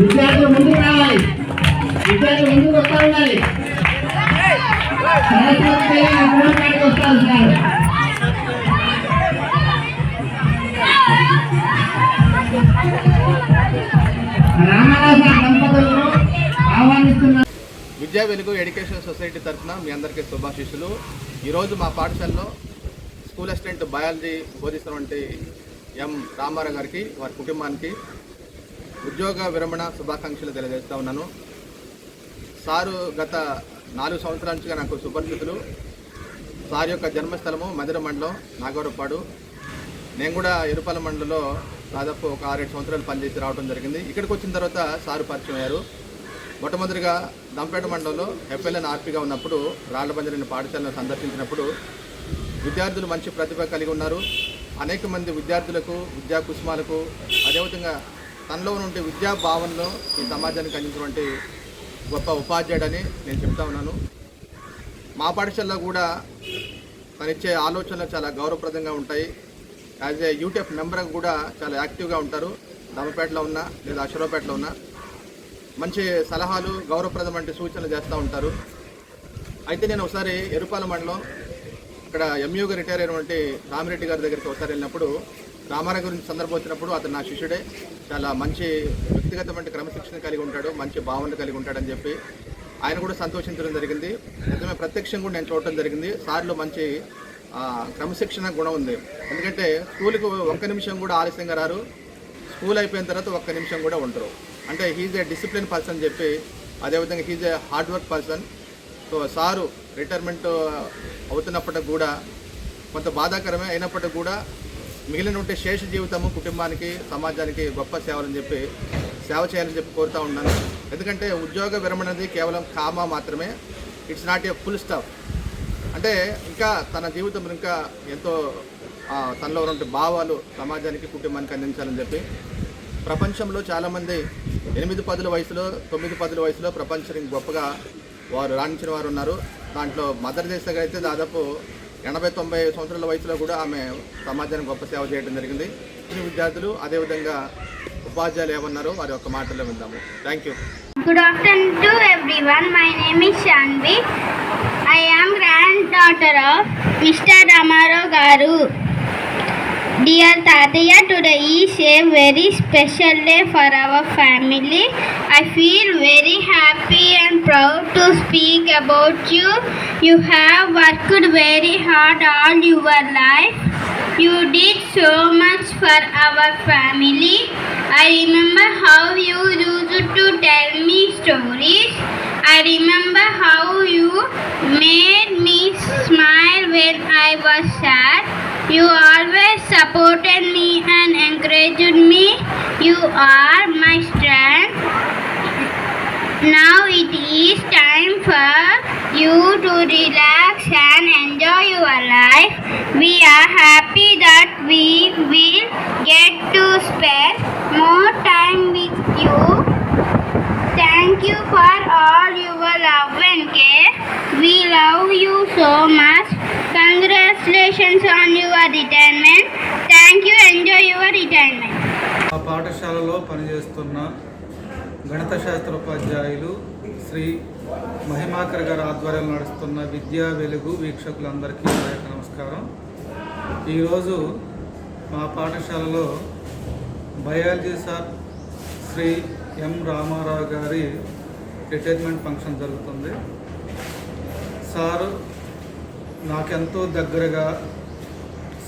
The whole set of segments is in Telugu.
విద్యార్థులు ముందుకు రావాలి, విద్యార్థులు ముందుకు వస్తూ ఉండాలి. వస్తారు సార్. రామరాజ దంపతులను ఆహ్వానిస్తున్నారు. విద్యా వెలుగు ఎడ్యుకేషన్ సొసైటీ తరఫున మీ అందరికీ శుభాశీస్సులు. ఈరోజు మా పాఠశాలలో స్కూల్ అసిస్టెంట్ బయాలజీ బోధిస్తున్నటువంటి ఎం రామారావు గారికి, వారి కుటుంబానికి ఉద్యోగ విరమణ శుభాకాంక్షలు తెలియజేస్తూ ఉన్నాను. సారు గత 4 సంవత్సరాల నుంచిగా నాకు సుపరిచితులు. సార్ యొక్క జన్మస్థలము మధిర మండలం నాగవరపాడు. నేను కూడా ఎరుపాల మండలంలో దాదాపు ఒక 6-7 సంవత్సరాలు పనిచేసి రావడం జరిగింది. ఇక్కడికి వచ్చిన తర్వాత సారు పరిచయం అయ్యారు. మొట్టమొదటిగా దంపేట మండలంలో ఎఫ్ఎల్ఎన్ ఆర్పీగా ఉన్నప్పుడు రాళ్లబంజరిని పాఠశాలను సందర్శించినప్పుడు విద్యార్థులు మంచి ప్రతిభ కలిగి ఉన్నారు. అనేక మంది విద్యార్థులకు, విద్యా కుసుమాలకు, అదేవిధంగా తనలో నుండి విద్యా భావనలో ఈ సమాజానికి అందించినటువంటి గొప్ప ఉపాధ్యాయుడని నేను చెప్తా ఉన్నాను. మా పాఠశాలలో కూడా తనిచ్చే ఆలోచనలు చాలా గౌరవప్రదంగా ఉంటాయి. యాజ్ ఏ యూటీఎఫ్ మెంబర్ కూడా చాలా యాక్టివ్గా ఉంటారు. దమ్మపేటలో ఉన్నా లేదా అశ్వరావుపేటలో ఉన్నా మంచి సలహాలు, గౌరవప్రదం వంటి సూచనలు చేస్తూ ఉంటారు. అయితే నేను ఒకసారి ఎరుపాల మండలం అక్కడ ఎంయూగా రిటైర్ అయినటువంటి రామిరెడ్డి గారి దగ్గరికి ఒకసారి వెళ్ళినప్పుడు రామారావు గురించి సందర్భం వచ్చినప్పుడు అతను నా శిష్యుడే, చాలా మంచి వ్యక్తిగతమైన క్రమశిక్షణ కలిగి ఉంటాడు, మంచి భావనలు కలిగి ఉంటాడని చెప్పి ఆయన కూడా సంతోషించడం జరిగింది. నిజమే, ప్రత్యక్షం కూడా నేను చూడటం జరిగింది. సార్లో మంచి క్రమశిక్షణ గుణం ఉంది. ఎందుకంటే స్కూల్కి 1 నిమిషం కూడా ఆలస్యంగా రారు, స్కూల్ అయిపోయిన తర్వాత 1 నిమిషం కూడా ఉండరు. అంటే హీజ్ ఏ డిసిప్లిన్ పర్సన్ చెప్పి, అదేవిధంగా he's a hard work person. So sir retirement అవుతున్నప్పటికి కూడా కొంత బాధాకరమే అయినప్పటికీ కూడా మిగిలిన ఉంటే శేష జీవితము కుటుంబానికి, సమాజానికి గొప్ప సేవలని చెప్పి సేవ చేయాలని చెప్పి కోరుతూ ఉన్నాను. ఎందుకంటే ఉద్యోగ విరమణ అనేది కేవలం కామా మాత్రమే, it's not a full stop. అంటే ఇంకా తన జీవితంలో ఇంకా ఎంతో తనలో ఉన్న భావాలు సమాజానికి, కుటుంబానికి అందించాలని చెప్పి ప్రపంచంలో చాలామంది 8-10 వయసులో, 9-10 వయసులో ప్రపంచానికి గొప్పగా వారు రాణించిన వారు ఉన్నారు. దాంట్లో మదర్ తెరెసా అయితే దాదాపు 80-90 సంవత్సరాల వయసులో కూడా ఆమె సమాజానికి గొప్ప సేవ చేయడం జరిగింది. విద్యార్థులు అదేవిధంగా ఉపాధ్యాయులు ఏమన్నారో వారి యొక్క మాటల్లో విందాము. Thank you. Good afternoon to everyone. My name is Shanvi. I am granddaughter of Mr. Ramarao Garu. Dear Tataya, today is a very special day for our family. I feel very happy and proud to speak about you. You have worked very hard all your life. You did so much for our family. I remember how you used to tell me stories. I remember how you made me smile when I was sad. You always supported me and encouraged me. You are my strength. Now it is time for you to relax and enjoy your life. We are happy that we will get to spend more time with you. Thank you for all your love and care. We love you so much. Congratulations on your retirement. Thank you. Enjoy your retirement. మా పాఠశాలలో పనిచేస్తున్న గణిత శాస్త్ర ఉపాధ్యాయులు శ్రీ మహిమాకర్ గారి ఆధ్వర్యంలో నడుస్తున్న విద్యా వెలుగు వీక్షకులందరికీ నమస్కారం. ఈరోజు మా పాఠశాలలో బయాలజీ సార్ శ్రీ ఎం రామారావు గారి రిటైర్మెంట్ ఫంక్షన్ జరుగుతుంది. సారు నాకెంతో దగ్గరగా,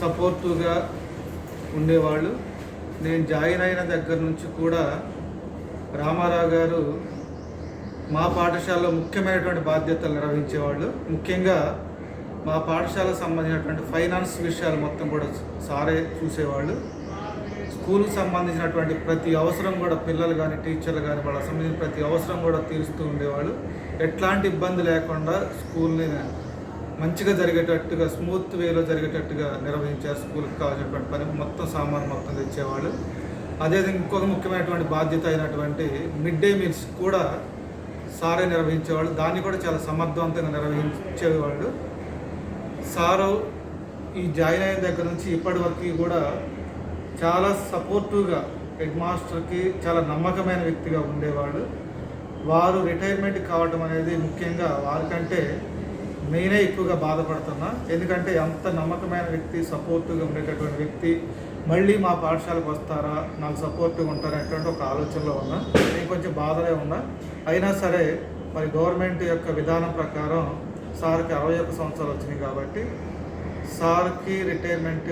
సపోర్టివ్గా ఉండేవాళ్ళు. నేను జాయిన్ అయిన దగ్గర నుంచి కూడా రామారావు గారు మా పాఠశాలలో ముఖ్యమైనటువంటి బాధ్యతలు నిర్వహించేవాళ్ళు. ముఖ్యంగా మా పాఠశాలకు సంబంధించినటువంటి ఫైనాన్స్ విషయాలు మొత్తం కూడా సారే చూసేవాళ్ళు. స్కూల్కి సంబంధించినటువంటి ప్రతి అవసరం కూడా పిల్లలు కానీ, టీచర్లు కానీ వాళ్ళకి సంబంధించిన ప్రతి అవసరం కూడా తీరుస్తూ ఉండేవాళ్ళు. ఎట్లాంటి ఇబ్బంది లేకుండా స్కూల్ని మంచిగా జరిగేటట్టుగా, స్మూత్ వేలో జరిగేటట్టుగా నిర్వహించారు. స్కూల్కి కావాల్సినటువంటి పని మొత్తం సామాను మొత్తం తెచ్చేవాళ్ళు. అదేవిధంగా ఇంకొక ముఖ్యమైనటువంటి బాధ్యత అయినటువంటి మిడ్ డే మీల్స్ కూడా సారే నిర్వహించేవాళ్ళు. దాన్ని కూడా చాలా సమర్థవంతంగా నిర్వహించేవాళ్ళు. సారు ఈ జాయిన్ అయిన దగ్గర నుంచి ఇప్పటి వరకు కూడా చాలా సపోర్టివ్గా హెడ్ మాస్టర్కి చాలా నమ్మకమైన వ్యక్తిగా ఉండేవాడు. వారు రిటైర్మెంట్ కావడం అనేది ముఖ్యంగా వారికంటే నేనే ఎక్కువగా బాధపడుతున్నా. ఎందుకంటే అంత నమ్మకమైన వ్యక్తి, సపోర్టివ్గా ఉండేటటువంటి వ్యక్తి మళ్ళీ మా పాఠశాలకు వస్తారా, నాకు సపోర్టివ్గా ఉంటారా అనేటువంటి ఒక ఆలోచనలో ఉన్నా. నేను కొంచెం బాధలే ఉన్నా. అయినా సరే మరి గవర్నమెంట్ యొక్క విధానం ప్రకారం సార్కి 61 సంవత్సరాలు వచ్చినాయి కాబట్టి సార్కి రిటైర్మెంట్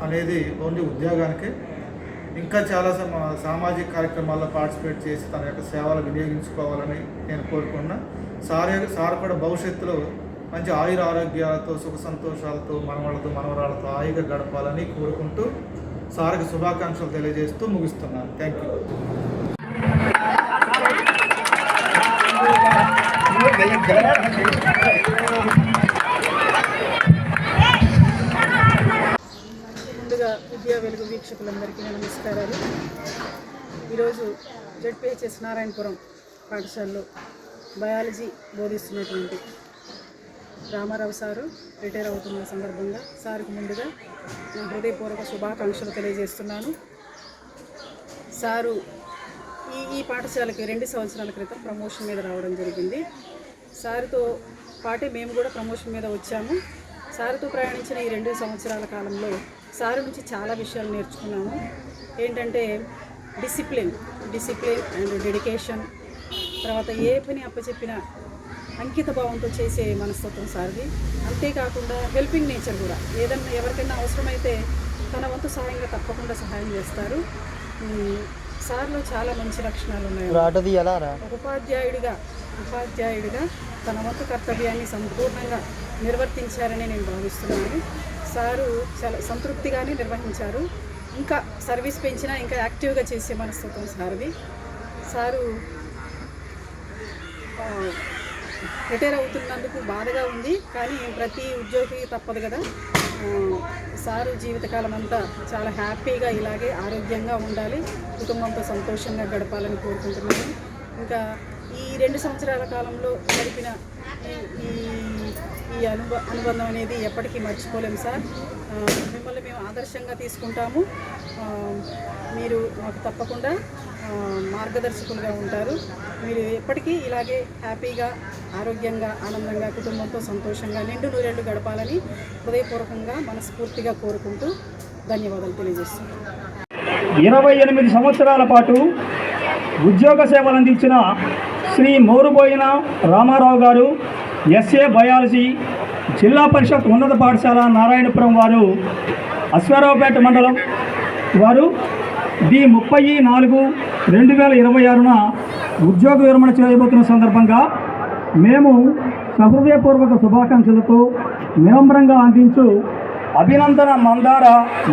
అనేది ఓన్లీ ఉద్యోగానికే. ఇంకా చాలా సామాజిక కార్యక్రమాల్లో పార్టిసిపేట్ చేసి తన యొక్క సేవలు వినియోగించుకోవాలని నేను కోరుకున్నా. సార్ కూడా భవిష్యత్తులో మంచి ఆయుర ఆరోగ్యాలతో, సుఖ సంతోషాలతో, మనవాళ్ళతో మనవరాళ్ళతో హాయిగా గడపాలని కోరుకుంటూ సార్కి శుభాకాంక్షలు తెలియజేస్తూ ముగిస్తున్నాను. Thank you. ముందుగా విద్యా వెలుగు వీక్షకులందరికీ నమస్కారాలు. ఈరోజు జెడ్పీహెచ్ఎస్ నారాయణపురం పాఠశాలలో బయాలజీ బోధిస్తున్నటువంటి రామారావు సారు రిటైర్ అవుతున్న సందర్భంగా సార్కు ముందుగా నా హృదయపూర్వక శుభాకాంక్షలు తెలియజేస్తున్నాను. సారు ఈ పాఠశాలకి 2 సంవత్సరాల క్రితం ప్రమోషన్ మీద రావడం జరిగింది. సార్తో పాటే మేము కూడా ప్రమోషన్ మీద వచ్చాము. సార్తో ప్రయాణించిన ఈ 2 సంవత్సరాల కాలంలో సార్ నుంచి చాలా విషయాలు నేర్చుకున్నాము. ఏంటంటే డిసిప్లిన్ అండ్ డెడికేషన్, తర్వాత ఏ పని అప్పచెప్పిన అంకిత భావంతో చేసే మనస్తత్వం సార్ది. అంతేకాకుండా హెల్పింగ్ నేచర్ కూడా, ఏదన్నా ఎవరికైనా అవసరమైతే తన వంతు సహాయంగా తప్పకుండా సహాయం చేస్తారు. సార్లో చాలా మంచి లక్షణాలు ఉన్నాయి. ఒక ఉపాధ్యాయుడిగా తన వంతు కర్తవ్యాన్ని సంపూర్ణంగా నిర్వర్తించారని నేను భావిస్తున్నాను. సారు చాలా సంతృప్తిగానే నిర్వహించారు. ఇంకా సర్వీస్ పెంచినా ఇంకా యాక్టివ్గా చేసే మనస్తత్వం సార్ది. సారు రిటైర్ అవుతున్నందుకు బాధగా ఉంది, కానీ ప్రతి ఉద్యోగి తప్పదు కదా. సారు జీవితకాలం అంతా చాలా హ్యాపీగా ఇలాగే ఆరోగ్యంగా ఉండాలి, కుటుంబంతో సంతోషంగా గడపాలని కోరుకుంటున్నాను. ఇంకా ఈ 2 సంవత్సరాల కాలంలో గడిపిన ఈ అనుబంధం అనేది ఎప్పటికీ మర్చిపోలేము సార్. మిమ్మల్ని మేము ఆదర్శంగా తీసుకుంటాము. మీరు మాకు తప్పకుండా మార్గదర్శకులుగా ఉంటారు. మీరు ఎప్పటికీ ఇలాగే హ్యాపీగా, ఆరోగ్యంగా, ఆనందంగా, కుటుంబంతో సంతోషంగా నిండు నూరేళ్లు గడపాలని హృదయపూర్వకంగా మనస్ఫూర్తిగా కోరుకుంటూ ధన్యవాదాలు తెలియజేస్తున్నాను. 28 సంవత్సరాల పాటు ఉద్యోగ సేవలు అందించిన శ్రీ మోరుబోయిన రామారావు గారు ఎస్ఏ బయాలజీ జిల్లా పరిషత్ ఉన్నత పాఠశాల నారాయణపురం వారు, అశ్వారావుపేట మండలం వారు D30/4/2026న ఉద్యోగ విరమణ చేయబోతున్న సందర్భంగా మేము సహృదయపూర్వక శుభాకాంక్షలతో వినమ్రంగా అందించు అభినందన మందార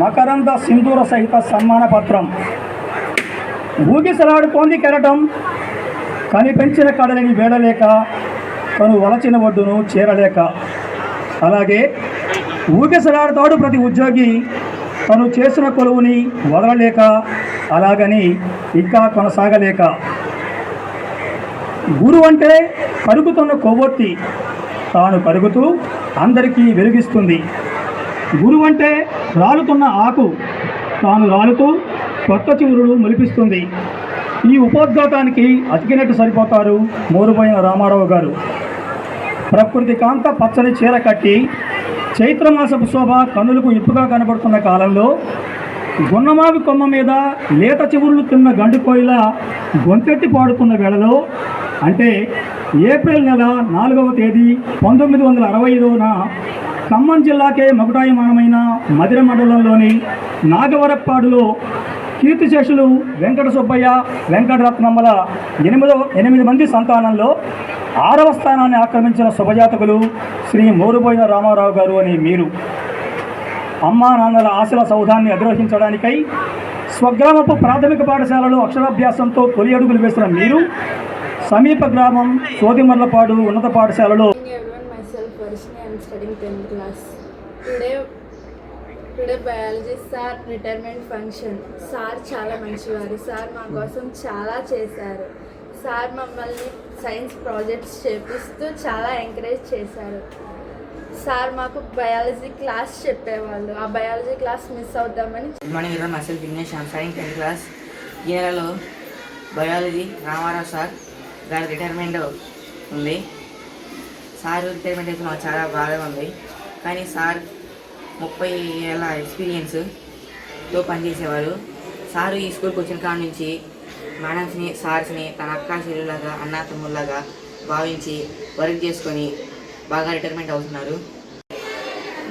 మకరంద సింధూర సహిత సన్మాన పత్రం. ఊగిసలాడుతోంది కెరటం, కనిపెంచిన కడలిని వేడలేక, తను వలచిన ఒడ్డును చేరలేక. అలాగే ఊగిసలాడుతాడు ప్రతి ఉద్యోగి, తను చేసిన కొలువుని వదలలేక, అలాగని ఇంకా కొనసాగలేక. గురువు అంటే కరుగుతున్న కొవ్వొత్తి, తాను కరుగుతూ అందరికీ వెలిగిస్తుంది. గురువు అంటే రాలుతున్న ఆకు, తాను రాలుతూ కొత్త చివురులు మొలిపిస్తుంది. ఈ ఉపోద్ఘాతానికి అతికినట్టు సరిపోతారు మోరుబోయిన రామారావు గారు. ప్రకృతి కాంత పచ్చని చీర కట్టి చైత్రమాసపు శోభ కన్నులకు ఇప్పుగా కనబడుతున్న కాలంలో గున్నమావి కొమ్మ మీద లేత చివురులు తిన్న గండుకోయిల గొంతెట్టి పాడుతున్న వేళలో, అంటే ఏప్రిల్ నెల 4వ తేదీ 1965న ఖమ్మం జిల్లాకే మకుటాయమానమైన మధిర మండలంలోని నాగవరప్పాడులో కీర్తిశేషులు వెంకట సుబ్బయ్య, వెంకటరత్నమ్మల 8 మంది సంతానంలో 6వ స్థానాన్ని ఆక్రమించిన శుభజాతకులు శ్రీ మోరుబోయిన రామారావు గారు అని మీరు. అమ్మా నాన్నల ఆశల సౌధాన్ని అధిరోహించడానికై స్వగ్రామపు ప్రాథమిక పాఠశాలలో అక్షరాభ్యాసంతో తొలి అడుగులు వేసిన మీరు సమీప గ్రామం సోదిమర్లపాడు ఉన్నత పాఠశాలలో today biology sir retirement function. Sir చాలా మంచివారు. సార్ మా కోసం చాలా చేశారు. సార్ మమ్మల్ని సైన్స్ ప్రాజెక్ట్స్ చేపిస్తూ చాలా ఎంకరేజ్ చేశారు. సార్ మాకు బయాలజీ క్లాస్ చెప్పేవాళ్ళు. ఆ బయాలజీ క్లాస్ మిస్ అవుతామని. గుడ్ మార్నింగ్ ఎవరి myself Vignesh. I'm studying 10th class. ఈ నెలలో బయాలజీ రామారావు సార్ గారి రిటైర్మెంట్ ఉంది. సార్ రిటైర్మెంట్ అయితే నాకు చాలా బాధగా ఉంది. కానీ సార్ 30 ఏళ్ళ ఎక్స్పీరియన్స్తో పనిచేసేవారు. సారు ఈ స్కూల్కి వచ్చిన కాడ నుంచి మేడమ్స్ని సార్స్ని తన అక్క చెల్లులాగా అన్న తమ్ముళ్ళలాగా భావించి వర్క్ చేసుకొని బాగా రిటైర్మెంట్ అవుతున్నారు.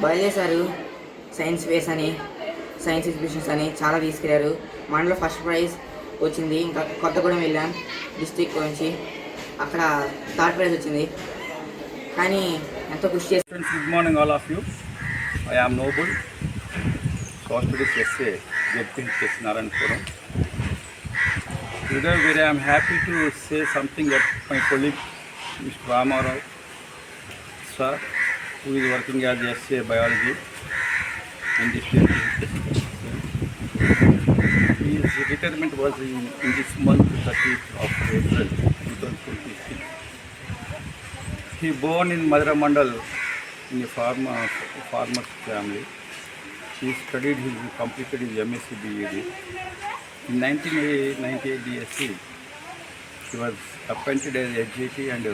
బయలుదేరి సారు సైన్స్ ఫేస్ అని సైన్స్ ఎగ్జిబిషన్స్ అని చాలా తీసుకెళ్లారు. మనలో ఫస్ట్ ప్రైజ్ వచ్చింది. ఇంకా కొత్తగూడెం వెళ్ళాం డిస్ట్రిక్ట్ నుంచి, అక్కడ థర్డ్ ప్రైజ్ వచ్చింది. కానీ ఎంతో కృషి చేసి. Good morning all of you. I am Noble, Social Studies SA, JPHS Narayanpuram. Today I am happy to say something that my colleague Mr. Ramarao sir, who is working as SA Biology in this JPHS. His retirement was in this month 30th of April 2026. He born in Madura Mandal in a farmer's family. He completed his MSc BEd. In 1998 DSc, he was appointed as HJT and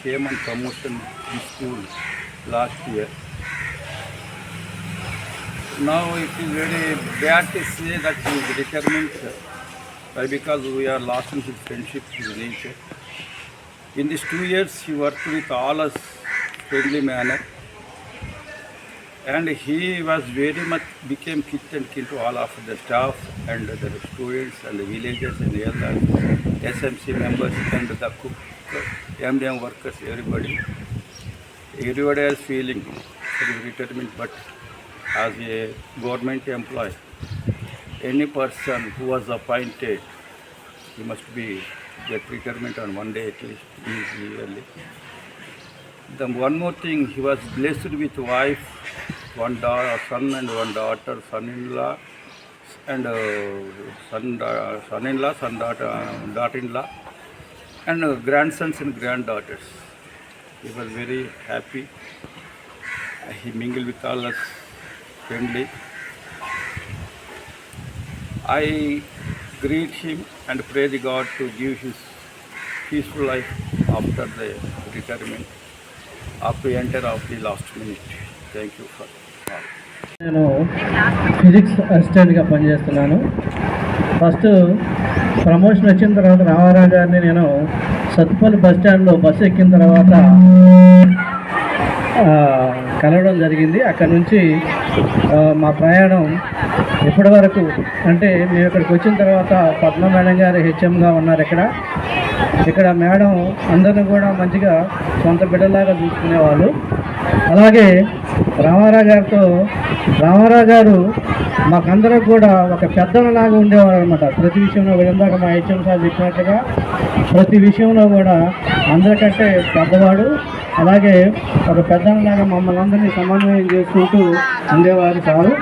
came on promotion in school last year. Now it is very bad to say that his retirement, because we are lost in his friendship, his nature. In these 2 years, he worked with all us friendly manner, and he was very much became kith and kin to all of the staff and the students and the villagers and the other SMC members and the cook, MDM workers, everybody. Everybody has feeling for his retirement, but as a government employee, any person who was appointed, he must be get retirement on one day at least, easily. The one more thing, he was blessed with wife, son and one daughter, son-in-law, and son-in-law, daughter-in-law, and grandsons and granddaughters. He was very happy. He mingled with all us friendly. I greet him and pray the God to give his peaceful life after the retirement, after the enter of the last minute. Thank you for all. నేను ఫిజిక్స్ అసిస్టెంట్గా పనిచేస్తున్నాను. ఫస్ట్ ప్రమోషన్ వచ్చిన తర్వాత రామారావు గారిని నేను సత్తుపల్లి బస్ స్టాండ్లో బస్సు ఎక్కిన తర్వాత కలవడం జరిగింది. అక్కడ నుంచి మా ప్రయాణం ఇప్పటి వరకు, అంటే మేము ఇక్కడికి వచ్చిన తర్వాత పద్మ మేడం గారు హెచ్ఎంగా ఉన్నారు. ఇక్కడ మేడం అందరిని కూడా మంచిగా సొంత బిడ్డలాగా చూసుకునేవాళ్ళు. అలాగే రామారావు గారు మాకందరూ కూడా ఒక పెద్దలాగా ఉండేవారు అనమాట. ప్రతి విషయంలో ఇందాక మా హెచ్ఎం సార్ చెప్పినట్టుగా ప్రతి విషయంలో కూడా అందరికంటే పెద్దవాడు. అలాగే ఒక పెద్దలాగా మమ్మల్ని అందరినీ సమన్వయం చేసుకుంటూ ఉండేవారు సారు.